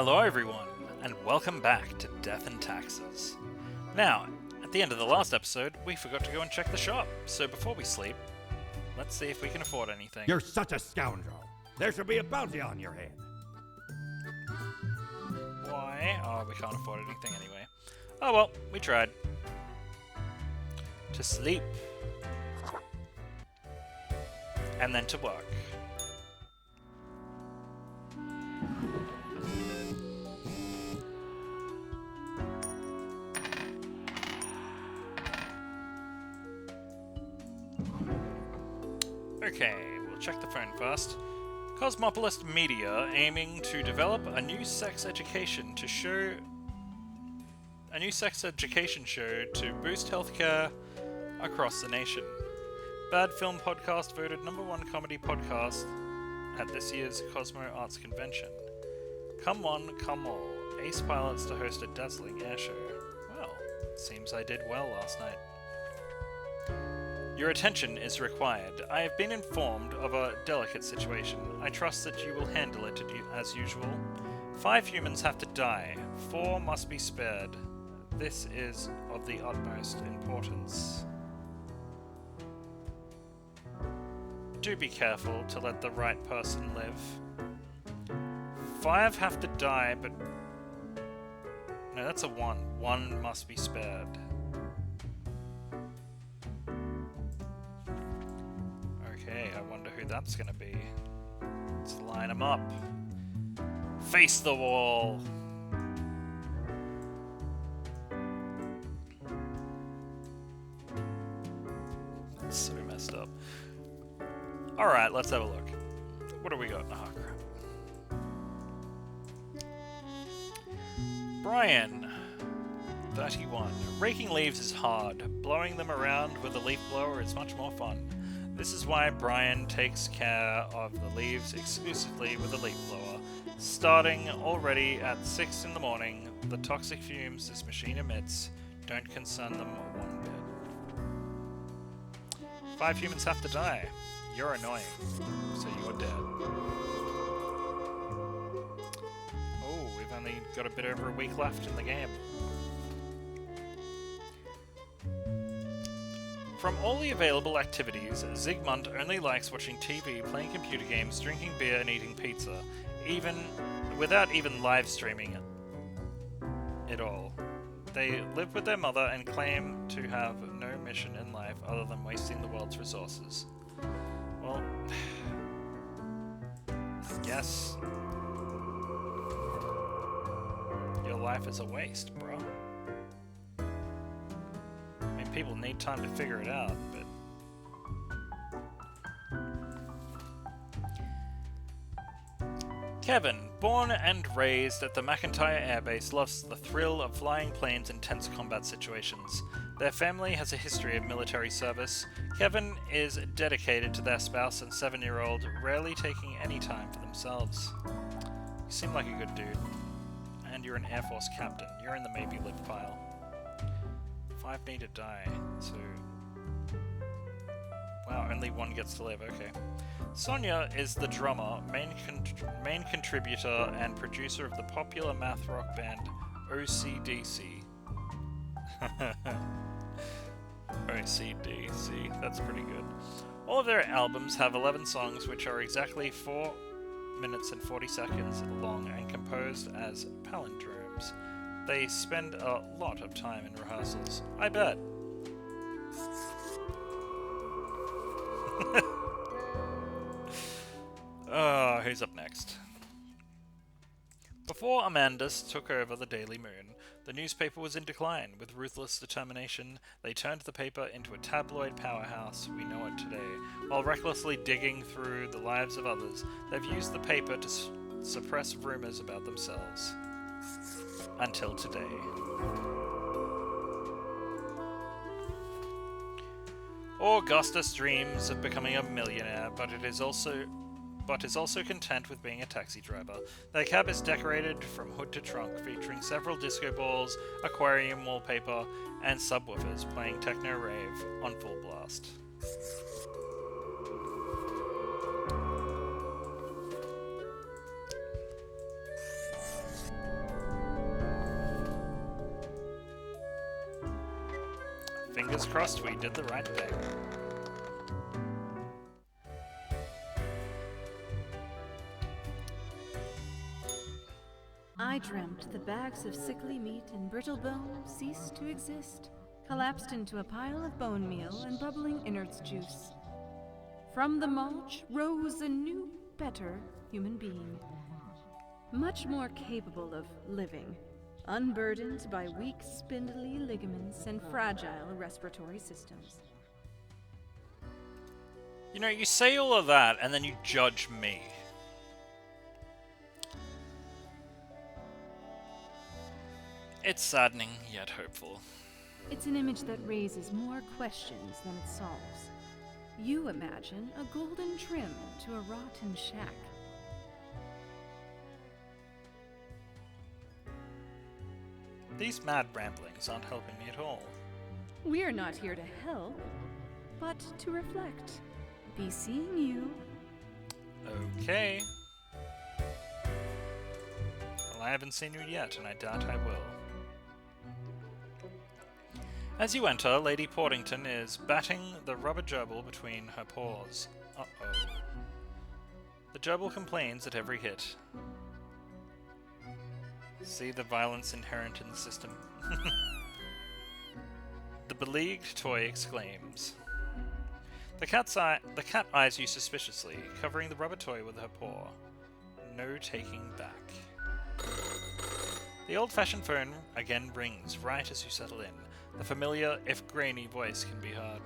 Hello everyone, and welcome back to Death and Taxes. Now, at the end of the last episode, we forgot to go and check the shop, so before we sleep, let's see if we can afford anything. You're such a scoundrel. There should be a bounty on your head. Why? Oh, we can't afford anything anyway. Oh well, we tried. To sleep. And then to work. Okay, we'll check the phone first. Cosmopolis Media aiming to develop a new sex education show to boost healthcare across the nation. Bad Film Podcast voted #1 comedy podcast at this year's Cosmo Arts Convention. Come one, come all. Ace pilots to host a dazzling air show. Well, seems I did well last night. Your attention is required. I have been informed of a delicate situation. I trust that you will handle it as usual. 5 humans have to die. 4 must be spared. This is of the utmost importance. Do be careful to let the right person live. 5 have to die, but... No, that's a 1. 1 must be spared. Okay, I wonder who that's gonna be. Let's line them up. Face the wall! That's so messed up. Alright, let's have a look. What do we got? Oh, crap. Brian, 31. Raking leaves is hard. Blowing them around with a leaf blower is much more fun. This is why Brian takes care of the leaves exclusively with a leaf blower. Starting already at 6 in the morning, the toxic fumes this machine emits don't concern them one bit. 5 humans have to die. You're annoying, so you're dead. Oh, we've only got a bit over a week left in the game. From all the available activities, Zygmunt only likes watching TV, playing computer games, drinking beer, and eating pizza, without even live streaming it all. They live with their mother and claim to have no mission in life other than wasting the world's resources. Well, I guess your life is a waste, bro. I mean, people need time to figure it out, but... Kevin, born and raised at the McIntyre Air Base, loves the thrill of flying planes in tense combat situations. Their family has a history of military service. Kevin is dedicated to their spouse and 7-year-old, rarely taking any time for themselves. You seem like a good dude. And you're an Air Force captain. You're in the maybe live pile. 5 need to die, so... Wow, only 1 gets to live, okay. Sonia is the drummer, main contributor, and producer of the popular math rock band OCDC. OCDC, that's pretty good. All of their albums have 11 songs which are exactly 4 minutes and 40 seconds long and composed as palindromes. They spend a lot of time in rehearsals. I bet. Who's up next? Before Amandus took over the Daily Moon, the newspaper was in decline. With ruthless determination, they turned the paper into a tabloid powerhouse we know it today. While recklessly digging through the lives of others, they've used the paper to suppress rumors about themselves. Until today. Augustus dreams of becoming a millionaire, but is also content with being a taxi driver. Their cab is decorated from hood to trunk, featuring several disco balls, aquarium wallpaper, and subwoofers playing techno rave on full blast. Fingers crossed we did the right thing. I dreamt the bags of sickly meat and brittle bone ceased to exist, collapsed into a pile of bone meal and bubbling innards juice. From the mulch rose a new, better human being, much more capable of living, unburdened by weak, spindly ligaments and fragile respiratory systems. You know, you say all of that and then you judge me. It's saddening, yet hopeful. It's an image that raises more questions than it solves. You imagine a golden trim to a rotten shack. These mad ramblings aren't helping me at all. We're not here to help, but to reflect. Be seeing you. Okay. Well, I haven't seen you yet, and I doubt I will. As you enter, Lady Portington is batting the rubber gerbil between her paws. Uh-oh. The gerbil complains at every hit. See the violence inherent in the system. The beleaguered toy exclaims. The cat eyes you suspiciously, covering the rubber toy with her paw. No taking back. The old-fashioned phone again rings right as you settle in. The familiar, if grainy, voice can be heard.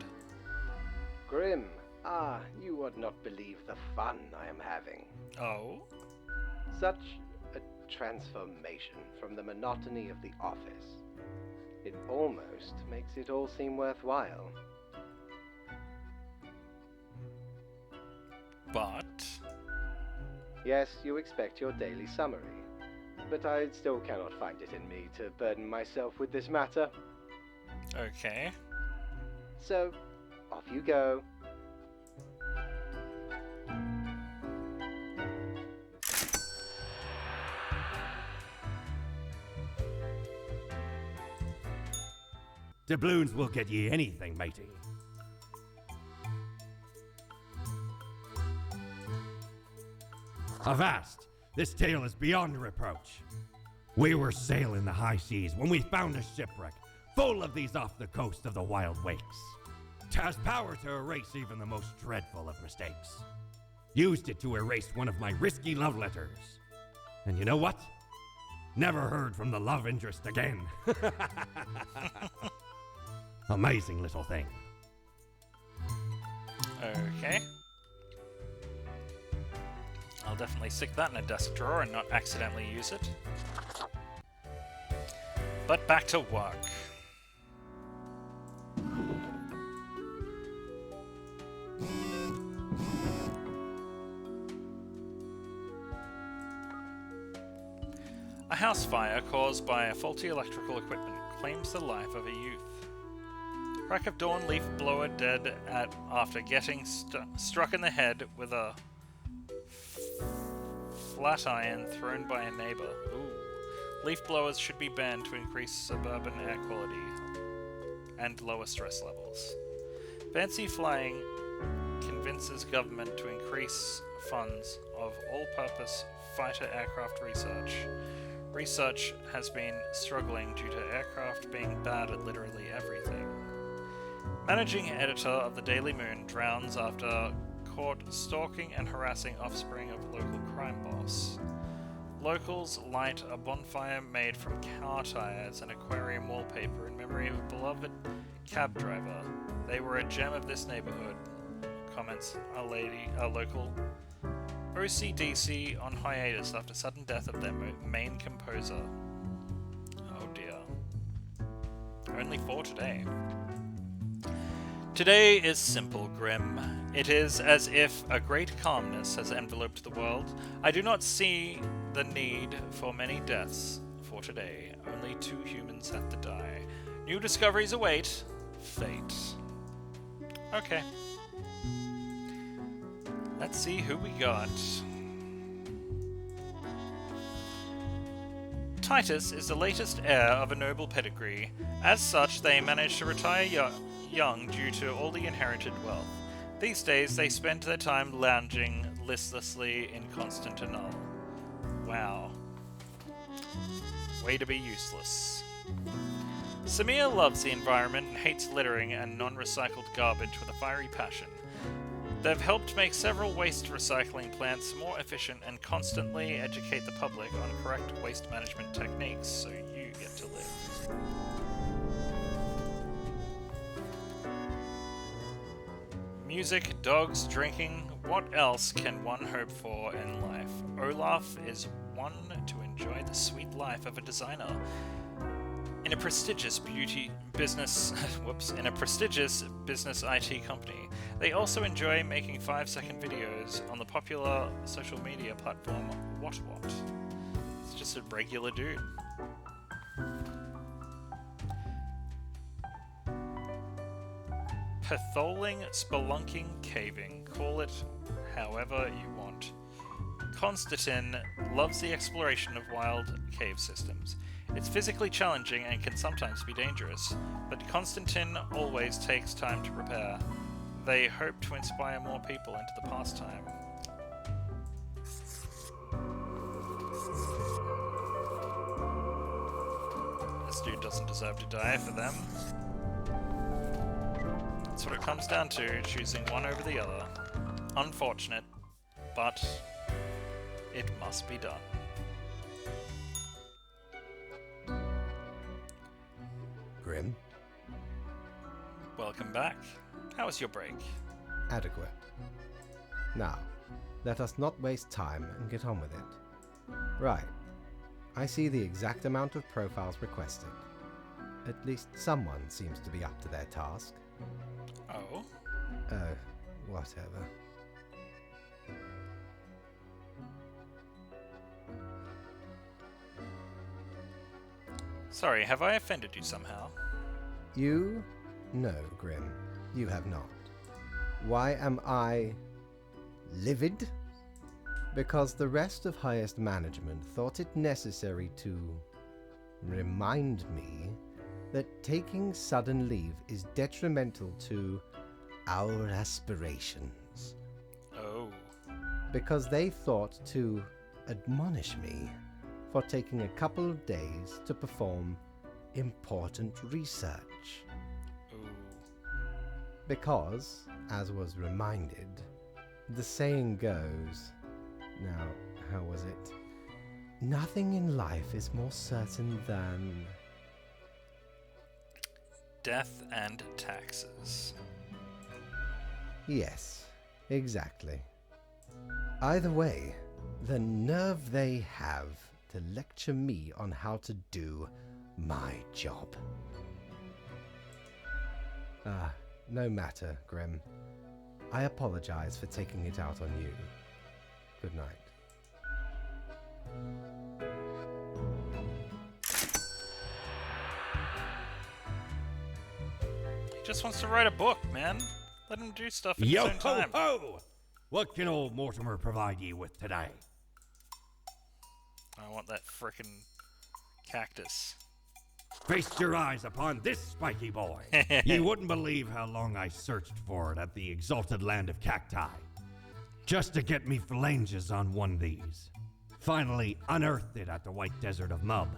Grim, you would not believe the fun I am having. Oh? Such a transformation from the monotony of the office. It almost makes it all seem worthwhile. But... Yes, you expect your daily summary, but I still cannot find it in me to burden myself with this matter. Okay. So, off you go. Doubloons will get ye anything, matey. Avast! This tale is beyond reproach. We were sailing the high seas when we found a shipwreck full of these off the coast of the wild wakes. 'Twas power to erase even the most dreadful of mistakes. Used it to erase one of my risky love letters. And you know what? Never heard from the love interest again. Amazing little thing. Okay. I'll definitely stick that in a desk drawer and not accidentally use it. But back to work. A house fire caused by a faulty electrical equipment claims the life of a youth. Crack of dawn, leaf blower dead after getting struck in the head with a flat iron thrown by a neighbor. Ooh. Leaf blowers should be banned to increase suburban air quality and lower stress levels. Fancy flying convinces government to increase funds of all-purpose fighter aircraft research. Research has been struggling due to aircraft being bad at literally everything. Managing editor of the Daily Moon drowns after caught stalking and harassing offspring of local crime boss. Locals light a bonfire made from car tires and aquarium wallpaper in memory of a beloved cab driver. They were a gem of this neighborhood, comments a local. OCDC on hiatus after sudden death of their main composer. Oh dear. Only 4 today. Today is simple, Grim. It is as if a great calmness has enveloped the world. I do not see the need for many deaths for today. Only 2 humans have to die. New discoveries await. Fate. Okay. Let's see who we got. Titus is the latest heir of a noble pedigree. As such, they managed to retire young due to all the inherited wealth. These days, they spend their time lounging listlessly in Constantinople. Wow. Way to be useless. Samir loves the environment and hates littering and non-recycled garbage with a fiery passion. They've helped make several waste recycling plants more efficient and constantly educate the public on correct waste management techniques, so you get to live. Music, dogs, drinking, what else can one hope for in life? Olaf is one to enjoy the sweet life of a designer. In a prestigious business IT company, they also enjoy making 5-second videos on the popular social media platform What. It's just a regular dude. Patholing, spelunking, caving. Call it however you want. Constantine loves the exploration of wild cave systems. It's physically challenging and can sometimes be dangerous, but Constantine always takes time to prepare. They hope to inspire more people into the pastime. This dude doesn't deserve to die for them. That's what it comes down to, choosing one over the other. Unfortunate, but it must be done. Grim? Welcome back. How was your break? Adequate. Now, let us not waste time and get on with it. Right. I see the exact amount of profiles requested. At least someone seems to be up to their task. Oh? Whatever. Sorry, have I offended you somehow? You? No, Grim. You have not. Why am I livid? Because the rest of highest management thought it necessary to remind me that taking sudden leave is detrimental to our aspirations. Oh. Because they thought to admonish me for taking a couple of days to perform important research. Ooh. Because, as was reminded, the saying goes, now, how was it? Nothing in life is more certain than... Death and taxes. Yes, exactly. Either way, the nerve they have to lecture me on how to do my job. No matter, Grim. I apologize for taking it out on you. Good night. He just wants to write a book, man. Let him do stuff at his Yo own time. ho ho! What can old Mortimer provide ye with today? I want that frickin' cactus. Feast your eyes upon this spiky boy. Ye wouldn't believe how long I searched for it at the exalted land of cacti, just to get me phalanges on one of these. Finally unearthed it at the white desert of Mub.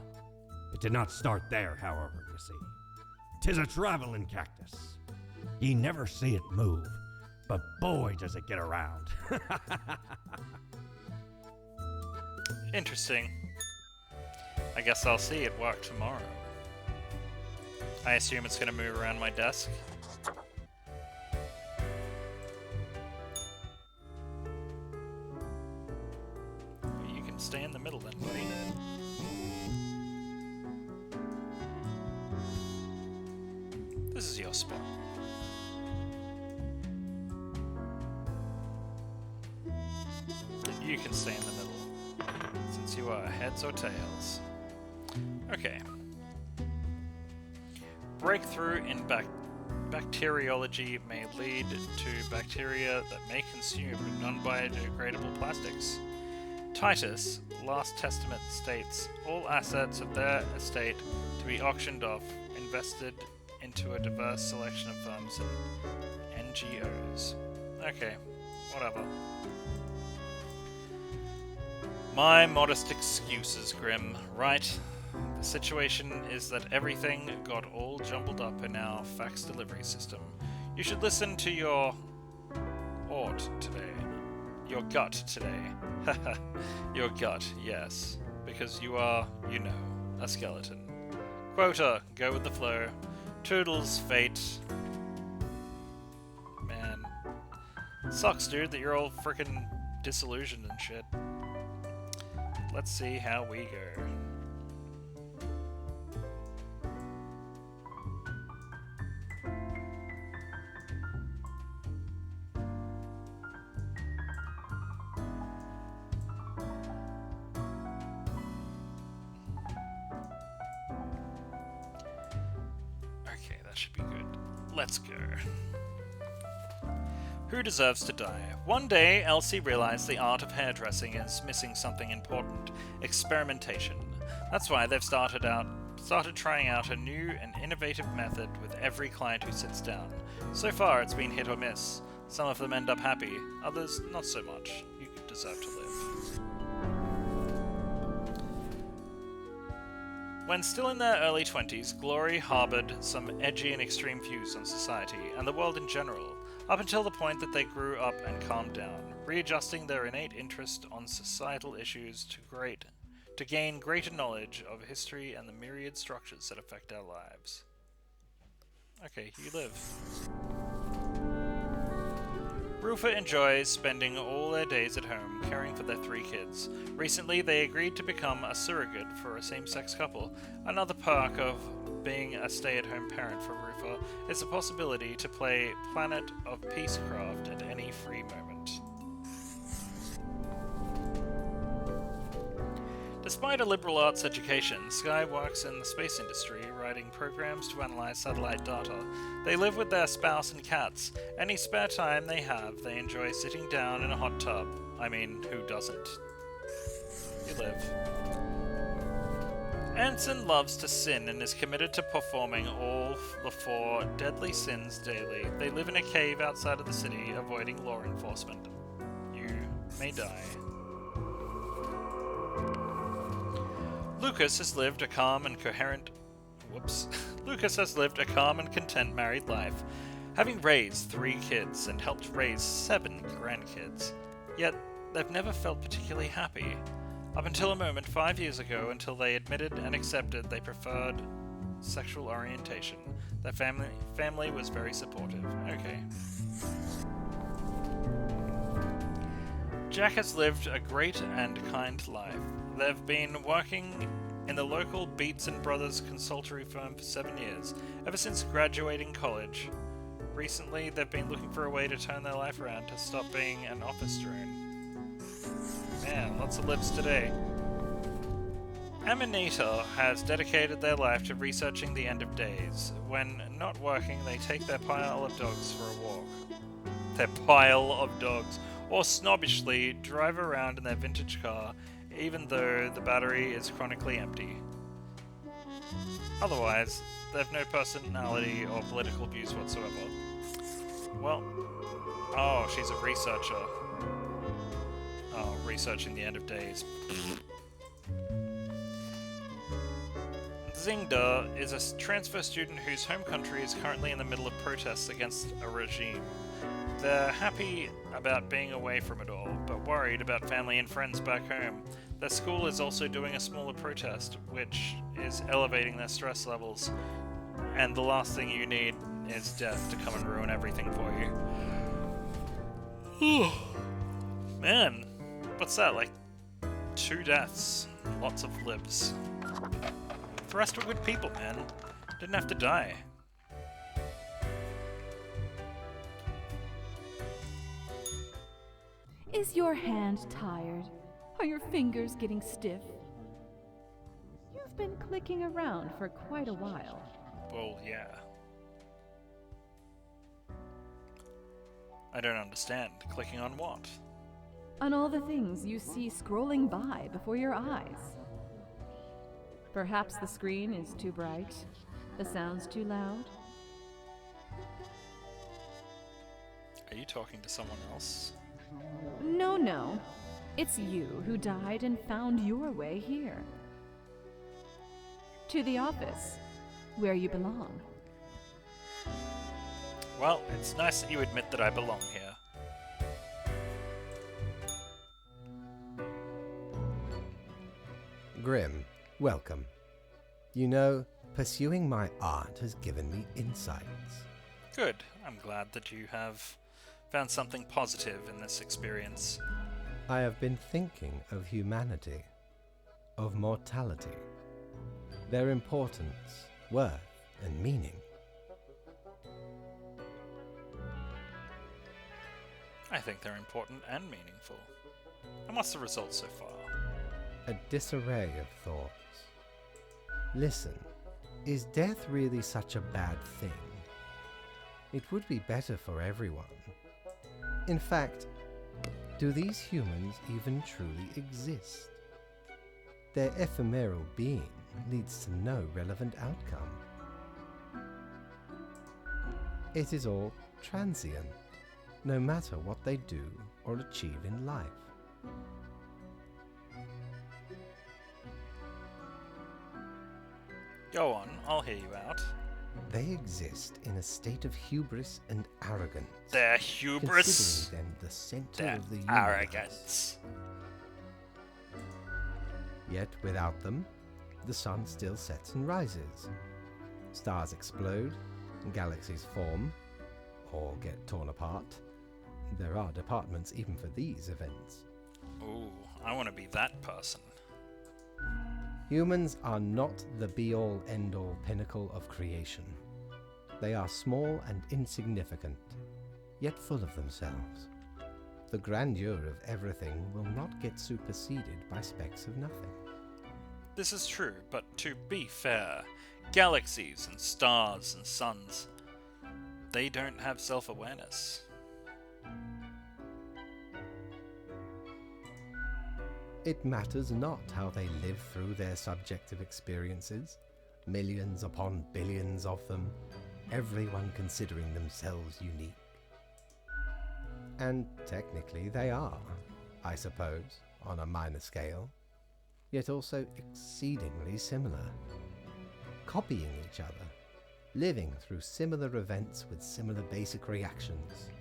It did not start there, however, you see. 'Tis a traveling cactus. Ye never see it move, but boy does it get around. Interesting. I guess I'll see it work tomorrow. I assume it's gonna move around my desk. You can stay in the middle then, buddy. This is your spot. And you can stay in the middle, since you are heads or tails. Okay. Breakthrough in bacteriology may lead to bacteria that may consume non-biodegradable plastics. Titus, Last Testament states all assets of their estate to be auctioned off, invested into a diverse selection of firms and NGOs. Okay, whatever. My modest excuses, Grim. Right? The situation is that everything got all jumbled up in our fax delivery system. You should listen to your Your gut today. Your gut, yes. Because you are, you know, a skeleton. Quota, go with the flow. Toodles, fate. Man. Sucks, dude, that you're all frickin' disillusioned and shit. Let's see how we go. Okay, that should be good. Let's go. Who deserves to die? One day, Elsie realized the art of hairdressing is missing something important: experimentation. That's why they've started trying out a new and innovative method with every client who sits down. So far, it's been hit or miss. Some of them end up happy, others not so much. You deserve to live. When still in their early 20s, Glory harbored some edgy and extreme views on society and the world in general, up until the point that they grew up and calmed down, readjusting their innate interest on societal issues to gain greater knowledge of history and the myriad structures that affect our lives. Okay, you live. Rufa enjoys spending all their days at home caring for their 3 kids. Recently, they agreed to become a surrogate for a same-sex couple. Another perk of being a stay-at-home parent for Rufa is the possibility to play Planet of Peacecraft at any free moment. Despite a liberal arts education, Skye works in the space industry, writing programs to analyze satellite data. They live with their spouse and cats. Any spare time they have, they enjoy sitting down in a hot tub. I mean, who doesn't? You live. Anson loves to sin and is committed to performing all the 4 deadly sins daily. They live in a cave outside of the city, avoiding law enforcement. You may die. Lucas has lived a calm and content married life, having raised 3 kids and helped raise 7 grandkids. Yet, they've never felt particularly happy. Up until a moment 5 years ago, until they admitted and accepted they preferred sexual orientation. Their family was very supportive. Okay. Jack has lived a great and kind life. They've been working in the local Beats & Brothers consultory firm for 7 years, ever since graduating college. Recently, they've been looking for a way to turn their life around to stop being an office drone. Man, lots of lives today. Amanita has dedicated their life to researching the end of days. When not working, they take their pile of dogs for a walk. Their pile of dogs. Or snobbishly drive around in their vintage car, even though the battery is chronically empty. Otherwise, they have no personality or political views whatsoever. Well, oh, she's a researcher. Oh, researching the end of days. Zingda is a transfer student whose home country is currently in the middle of protests against a regime. They're happy about being away from it all, but worried about family and friends back home. Their school is also doing a smaller protest, which is elevating their stress levels. And the last thing you need is death to come and ruin everything for you. Man, what's that, like 2 deaths, lots of lives. The rest were good people, man. Didn't have to die. Is your hand tired? Are your fingers getting stiff? You've been clicking around for quite a while. Well, yeah. I don't understand. Clicking on what? On all the things you see scrolling by before your eyes. Perhaps the screen is too bright, the sounds too loud, Are you talking to someone else? No, no. It's you who died and found your way here. To the office, where you belong. Well, it's nice that you admit that I belong here. Grim, welcome. You know, pursuing my art has given me insights. Good. I'm glad that you have found something positive in this experience. I have been thinking of humanity, of mortality, their importance, worth, and meaning. I think they're important and meaningful. And what's the result so far? A disarray of thoughts. Listen, is death really such a bad thing? It would be better for everyone. In fact, do these humans even truly exist? Their ephemeral being leads to no relevant outcome. It is all transient, no matter what they do or achieve in life. Go on, I'll hear you out. They exist in a state of hubris and arrogance. Their hubris, Considering them the center their of the universe. arrogance. Yet without them, the sun still sets and rises. Stars explode, galaxies form, or get torn apart. There are departments even for these events. Ooh, I want to be that person. Humans are not the be-all, end-all pinnacle of creation. They are small and insignificant, yet full of themselves. The grandeur of everything will not get superseded by specks of nothing. This is true, but to be fair, galaxies and stars and suns, they don't have self-awareness. It matters not how they live through their subjective experiences, millions upon billions of them, everyone considering themselves unique. And technically they are, I suppose, on a minor scale, yet also exceedingly similar, copying each other, living through similar events with similar basic reactions.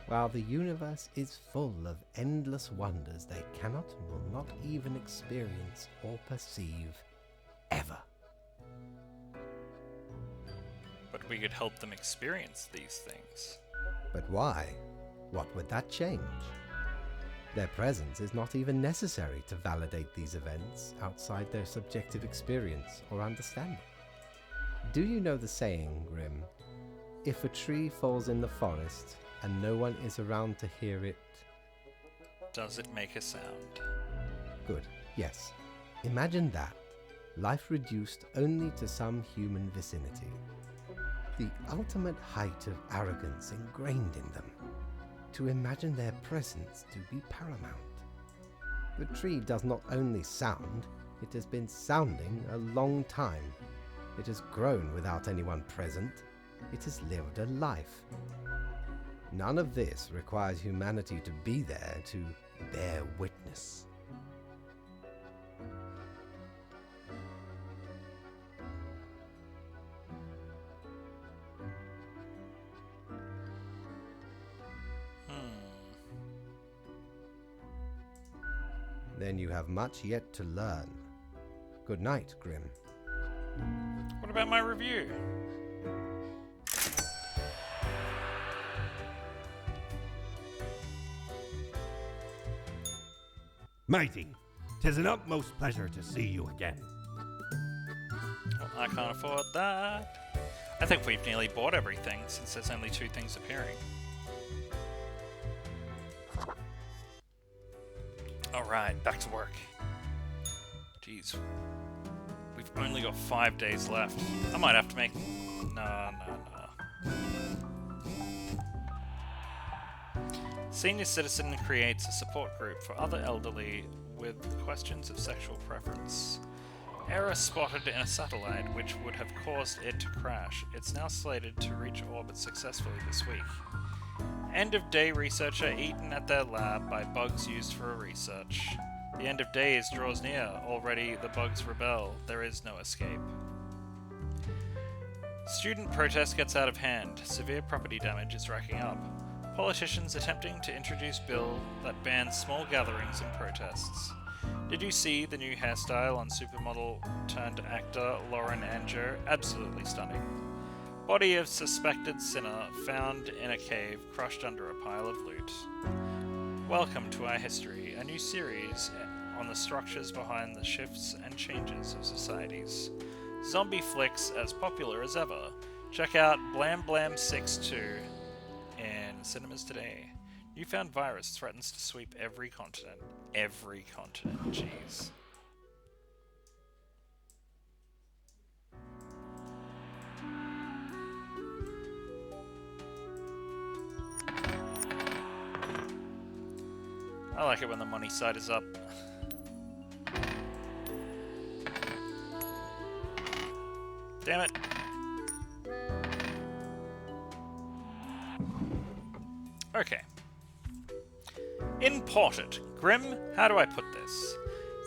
While the universe is full of endless wonders they cannot and will not even experience or perceive, ever. But we could help them experience these things. But why? What would that change? Their presence is not even necessary to validate these events outside their subjective experience or understanding. Do you know the saying, Grim? If a tree falls in the forest and no one is around to hear it... Does it make a sound? Good, yes. Imagine that. Life reduced only to some human vicinity. The ultimate height of arrogance ingrained in them. To imagine their presence to be paramount. The tree does not only sound, it has been sounding a long time. It has grown without anyone present. It has lived a life. None of this requires humanity to be there to bear witness. Then you have much yet to learn. Good night, Grim. What about my review? Mighty, 'tis an utmost pleasure to see you again. Well, I can't afford that. I think we've nearly bought everything, since there's only 2 things appearing. Alright, back to work. Jeez. We've only got 5 days left. I might have to make... No. Senior Citizen creates a support group for other elderly with questions of sexual preference. Error spotted in a satellite which would have caused it to crash. It's now slated to reach orbit successfully this week. End-of-day researcher eaten at their lab by bugs used for research. The end of days draws near. Already the bugs rebel. There is no escape. Student protest gets out of hand. Severe property damage is racking up. Politicians attempting to introduce bill that bans small gatherings and protests. Did you see the new hairstyle on supermodel turned actor Lauren Anger? Absolutely stunning. Body of suspected sinner found in a cave crushed under a pile of loot. Welcome to our history, a new series on the structures behind the shifts and changes of societies. Zombie flicks as popular as ever. Check out Blam Blam 6-2 in cinemas today. Newfound virus threatens to sweep every continent. Every continent, jeez. I like it when the money side is up. Damn it. Okay. Imported. Grim, how do I put this?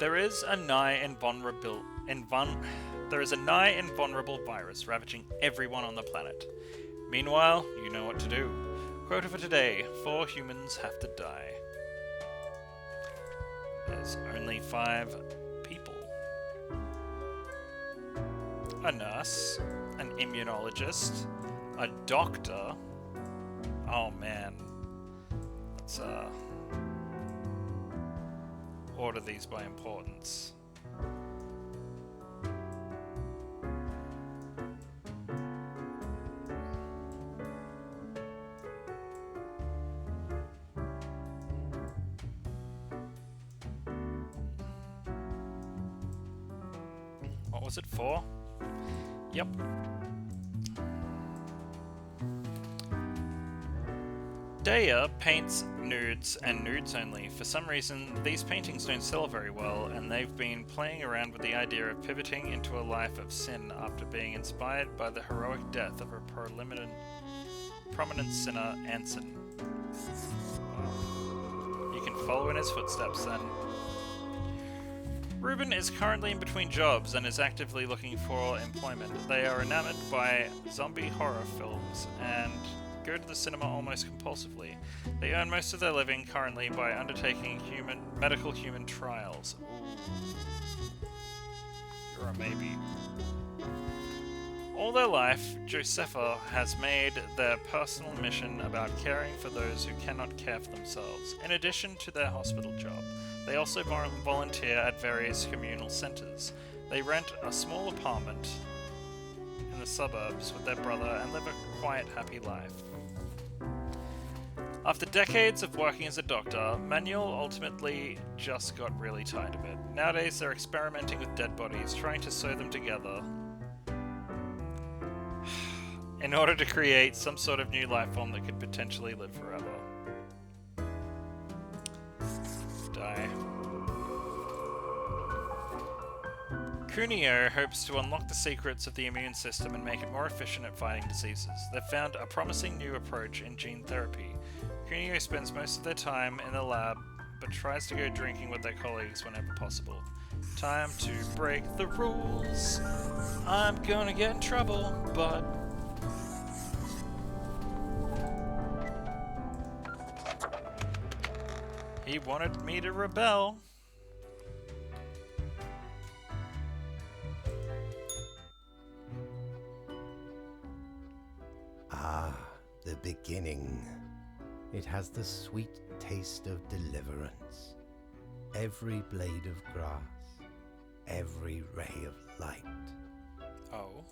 There is a nigh invulnerable virus ravaging everyone on the planet. Meanwhile, you know what to do. Quota for today, 4 humans have to die. There's only 5 people. A nurse, an immunologist, a doctor. Oh man. Let's order these by importance. What was it for? Yep. Daya paints nudes and nudes only. For some reason, these paintings don't sell very well, and they've been playing around with the idea of pivoting into a life of sin after being inspired by the heroic death of a prominent sinner, Anson. You can follow in his footsteps then. Ruben is currently in between jobs and is actively looking for employment. They are enamored by zombie horror films and go to the cinema almost compulsively. They earn most of their living currently by undertaking medical human trials. Ooh. You're a maybe. All their life, Josepha has made their personal mission about caring for those who cannot care for themselves. In addition to their hospital job, they also volunteer at various communal centres. They rent a small apartment in the suburbs with their brother and live a quiet, happy life. After decades of working as a doctor, Manuel ultimately just got really tired of it. Nowadays they're experimenting with dead bodies, trying to sew them together in order to create some sort of new life form that could potentially live forever. Die. Cuneo hopes to unlock the secrets of the immune system and make it more efficient at fighting diseases. They've found a promising new approach in gene therapy. Cuneo spends most of their time in the lab, but tries to go drinking with their colleagues whenever possible. Time to break the rules. I'm gonna get in trouble, but... he wanted me to rebel. Ah, the beginning. It has the sweet taste of deliverance. Every blade of grass, every ray of light. Oh.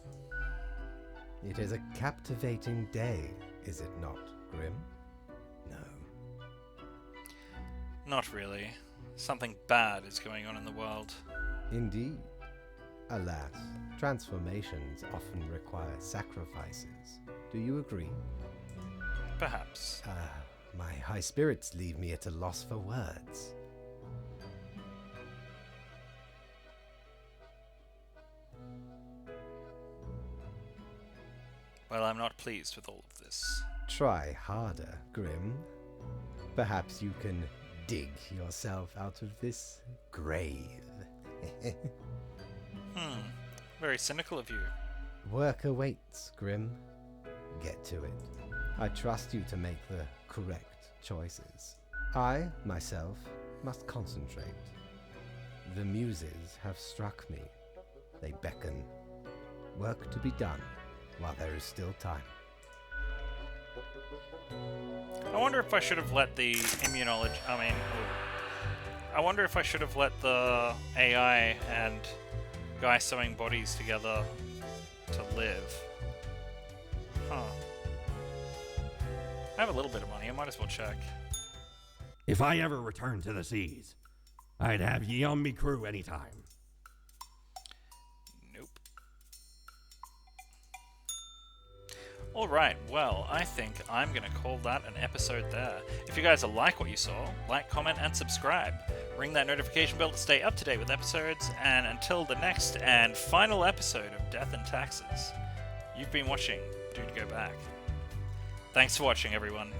It is a captivating day, is it not, Grim? No. Not really. Something bad is going on in the world. Indeed. Alas, transformations often require sacrifices. Do you agree? Perhaps. My high spirits leave me at a loss for words. Well, I'm not pleased with all of this. Try harder, Grim. Perhaps you can dig yourself out of this grave. Very cynical of you. Work awaits, Grim. Get to it. I trust you to make the correct choices. I, myself, must concentrate. The muses have struck me. They beckon. Work to be done while there is still time. I wonder if I should have let the I wonder if I should have let the AI and guy sewing bodies together to live. Huh. I have a little bit of money, I might as well check. If I ever return to the seas, I'd have ye on me crew anytime. Nope. Alright, well, I think I'm gonna call that an episode there. If you guys like what you saw, like, comment, and subscribe. Ring that notification bell to stay up to date with episodes, and until the next and final episode of Death and Taxes, you've been watching DudeGoBack. Thanks for watching, everyone.